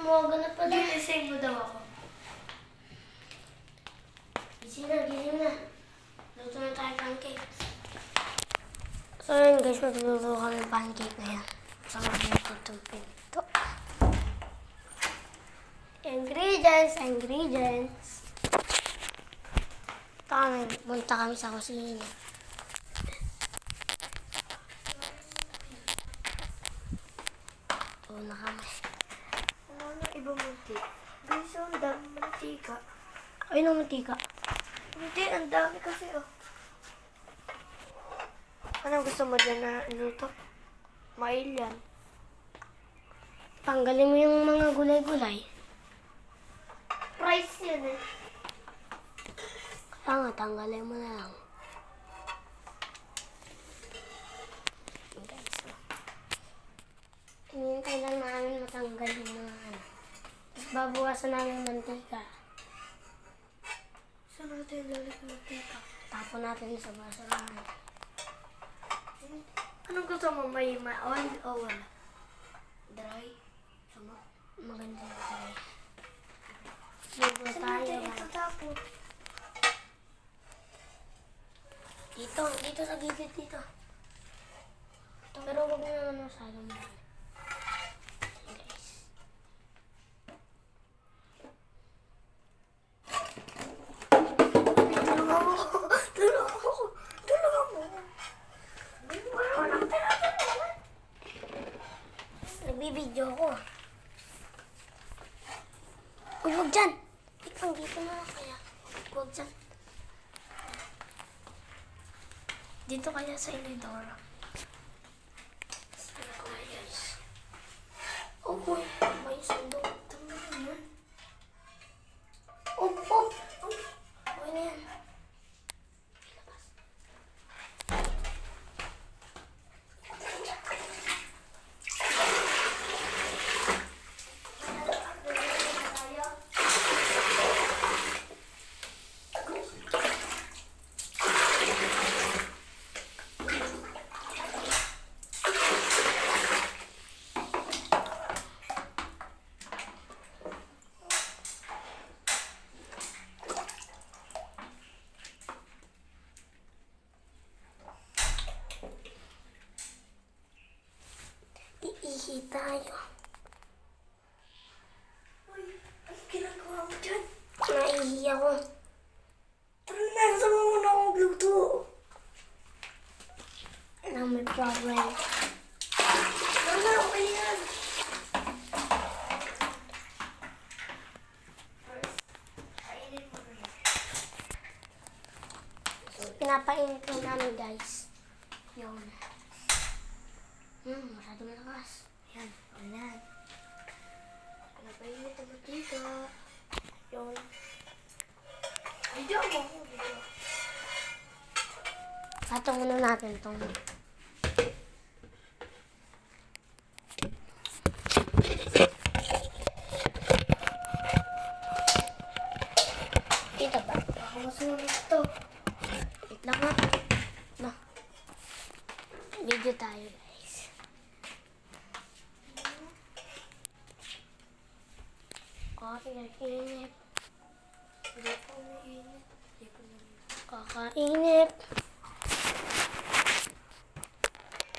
umaga na pala. Gising mo daw ako. Gising na. Luto na tayo pancakes. So yun guys, magluluto kami pancake ngayon. So magluto itong pinto. Ingredients. Punta kami sa kusina. Una kami. Ano na ibang munti? Guys, ang dami mantika. Ayun ang mantika. Hindi, ang dami kasi oh. Anong gusto mo dyan na iluto? Mail yan. Tanggalin mo yung mga gulay-gulay. Price yan eh. Kaya nga, tanggalin mo na lang. Guys, so. Hinihintay lang namin matanggal yung mga ano. Tapos babawasan namin yung mantika. Saan natin lalagyan ng mantika? Tapon natin sa basurahan. Anong gusto mo? May oil o wala? Dry? Sama? Maganda yung tayo. Ligo Saan tayo. natin itatapon? Dito sa gilid dito. Pero huwag mo naman masyadong mahal. Guys. Tulungan mo. Nagbibideo ko. Uy, huwag dyan. Ipang dito na lang kaya. Huwag dyan. Dito kaya sa inidora. Oh, boy. May sandok. Tama naman. Oh. Okay na yan. Iihi tayo. Uy, ano ginagawa mo dyan? Naihi ako. Tara na, sama mo na akong gluto. May problem. Mama, okay yan. First, kainin mo rin. Pinapainit lang namin guys. Yun. Masyado malakas. Yan, ayan. Pinapainit ang mantika. Yun. Video mo ako, video. Patong muna natin itong dito ba? Ako masulit to. Wait lang ha. No. Video tayo guys. Kakainip. Hindi pa umiinit. Hindi pa umiinit. Kakainip.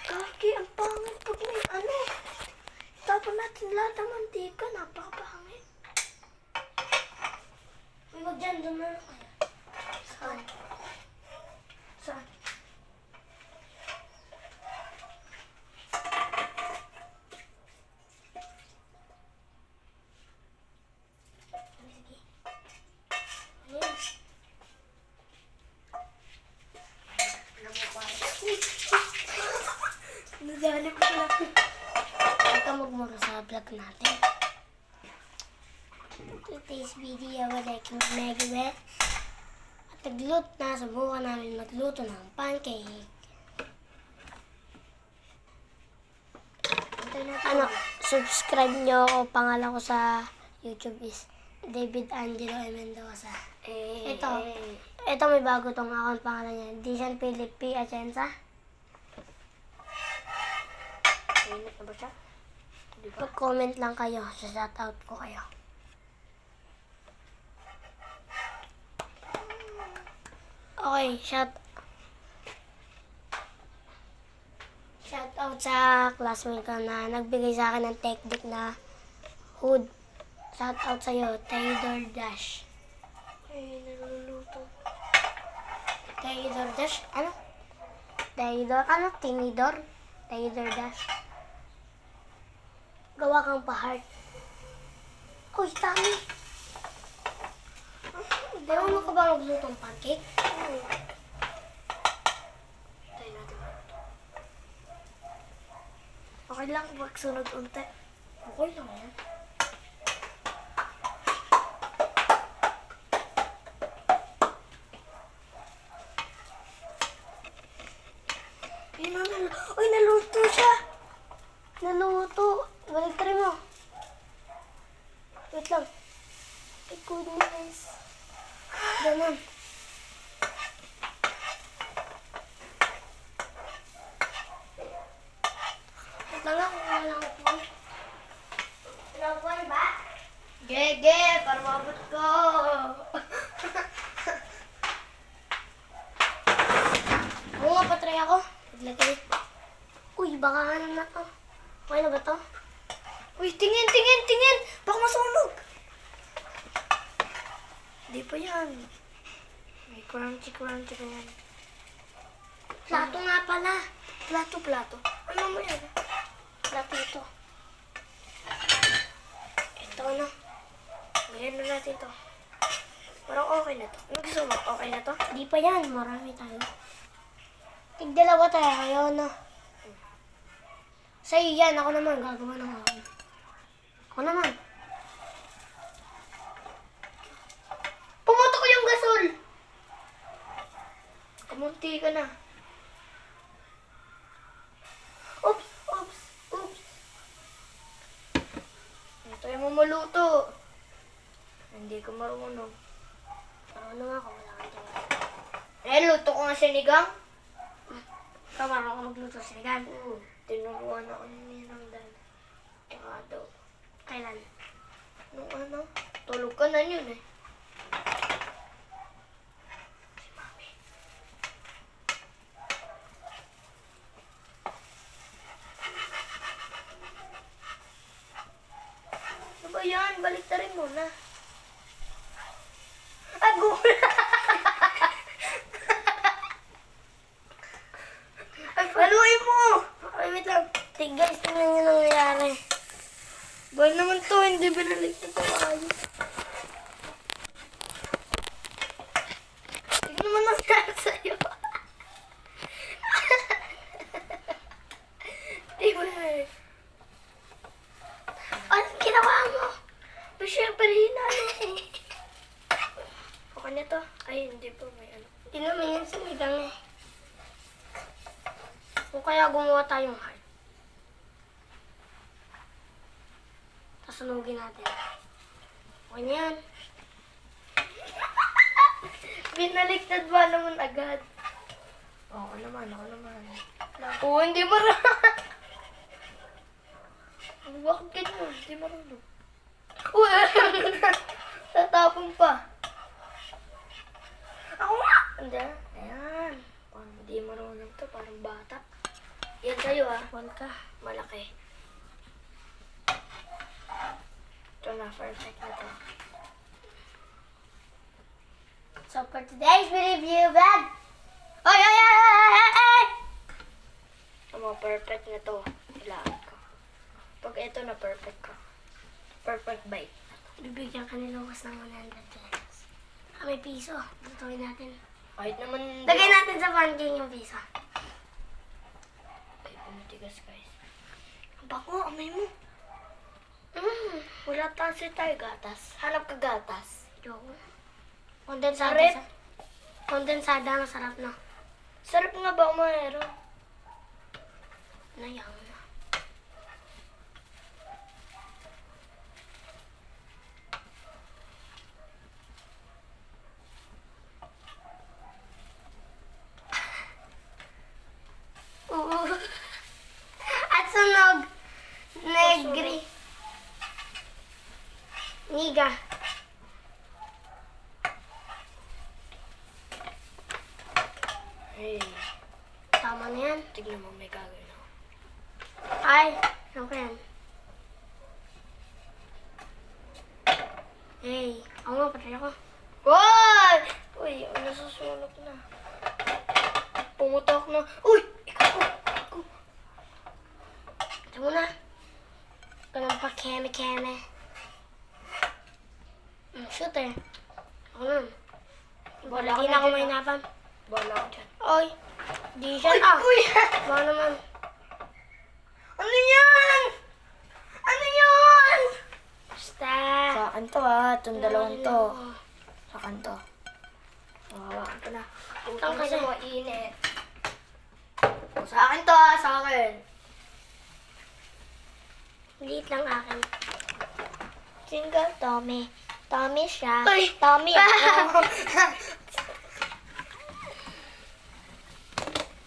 Kaki, ang pangit pag may ano. Tapon natin lahat ng mantika. Napakapangit. Uy, wag dyan. Doon na lang kaya. Saan? Saan? Sige. Ayun. Nadali mo pala. Huwag ka magmura sa vlog natin. Today's video wala kang nagawa. At subukan namin magluto ng pancake. Ano, subscribe nyo ako. Pangalan ko sa YouTube is David Angelo M. Mendoza. Ito may bago tong account, pangalan niya. Disan Philip P. Atienza. Init na ba siya? Di ba? Mag-comment lang kayo. Shoutout ko kayo. Okay, shoutout sa classmate ko na nagbigay sa akin ng technique na hood. Shoutout sa'yo, Taylor Dash. Ay, naluluto. Taylor Dash? Ano? Taylor? Ano? Tinidor? Taylor Dash. Gawa kang pa-heart. Uy, Tami! Di mo ka ba maglutong pancake? Tayo natin. Okay lang, magsunod unti. Okay lang yan. Ayun na, uy, naluto siya. Naluto. Balik try mo. Wait lang. Ay, goodness. Ganun. Wait lang ako. Walang upuan. Walang upuan ba? Gege, para mabot ko. Oo nga, patry ako. Naglagay. Uy, baka ano na to. Okay na ba to? Uy, tingin, tingin, tingin. Baka masunog. Di pa yan. May crunchy pa yan. Plato nga pala. Plato, plato. Ano mo yan? Plato ito. Ito na. Ngayon na natin to. Parang okay na to. Ano gusto mo? Okay na to? Di pa yan. Marami tayo. Tigdalawa tayo. Ayaw na. Sa'yo yan. Ako naman. Gagawa ng ako. Ako naman. Pumutok yung gasol. Kamunti ka na. Oops, oops, oops. Ito yung maluto. Hindi ko marunong. Marunong ako. Wala kang tawa. Luto ko nga sinigang. Ikaw marunong ako magluto sa ligan. Tinuruan ako ni Ninang Dan. Tsaka daw. Kailan? Nung ano? Tulog ka na yun eh. Si Mami. Ano ba yan? Balik na rin muna. Agula! Haluin mo! Ay, wait lang. Guys, tingnan nyo nangyayari. Bal naman to, hindi binalik na tayo. Tignan mo nangyari sa'yo. Diba? Anong ginawa mo? Ba syempre, hinalo ko. Okay na to? Ay, hindi pa may ano. Tingnan mo yan sa ligang eh. Kung kaya gumawa tayong heart. Tapos sunugin natin. Okay na yan. Binaliktad ba naman agad? Ako naman. Oo, hindi marunong. Bakit ganyan? Hindi marunong. Uy, tatapon pa. Ako nga! Hindi. Ayan. Hindi marunong to. Parang bata. Yan sa'yo ah. One ka. Malaki. Ito na. Perfect na to. So for today's review vlog. Oy, oy, oy, oy, oy, oy! Tama, perfect na to. Ilaan ko. Pag ito na perfect ko. Perfect bite. Bibigyan ka ni Lucas ng 100 pesos. May piso. Lutuin natin. Kahit naman... Lagay natin sa pancake yung piso. Ay, pumitigas guys. Bako, amay mo. Wala kasi tayo gatas. Hanap ka gatas. Joke. Kondensada Sarap. sa... Kondensada, masarap na. Sarap nga ba mayroon? Nayang na. Oo. At sunog. Pedigree. Niga. Hey, Tama na yan. tignan mo, may gagawin ako. Ay, ano ka yan? Hey, ako nga, patay ako. Why? Uy, nasusunog na. Pumutok na. Uy! Ikaw! Ito muna. Ganun pa keme-keme. Shoot eh. Ako nun. Wala Hindi ka na ako na dyan, mahinapan. Bala ko dyan. Oy, di siya Uy! na. Uy! Baka naman. Ano yan? Ano yan? Basta. Sa akin to itong dalawang to. Ano? Sa akin to. Hawakan ko na. Saan kasi? Mainit. Sa akin to sa akin. Liit lang akin. Single Tommy. Tommy siya. Uy! Tommy ako.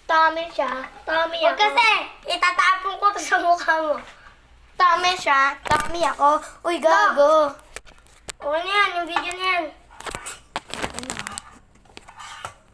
Tommy siya. Tommy Huwag ako. kasi! Itatapon ko to sa mukha mo. Tommy siya. Tommy ako. Uy, gago. Okay na yan. Yung video na yan.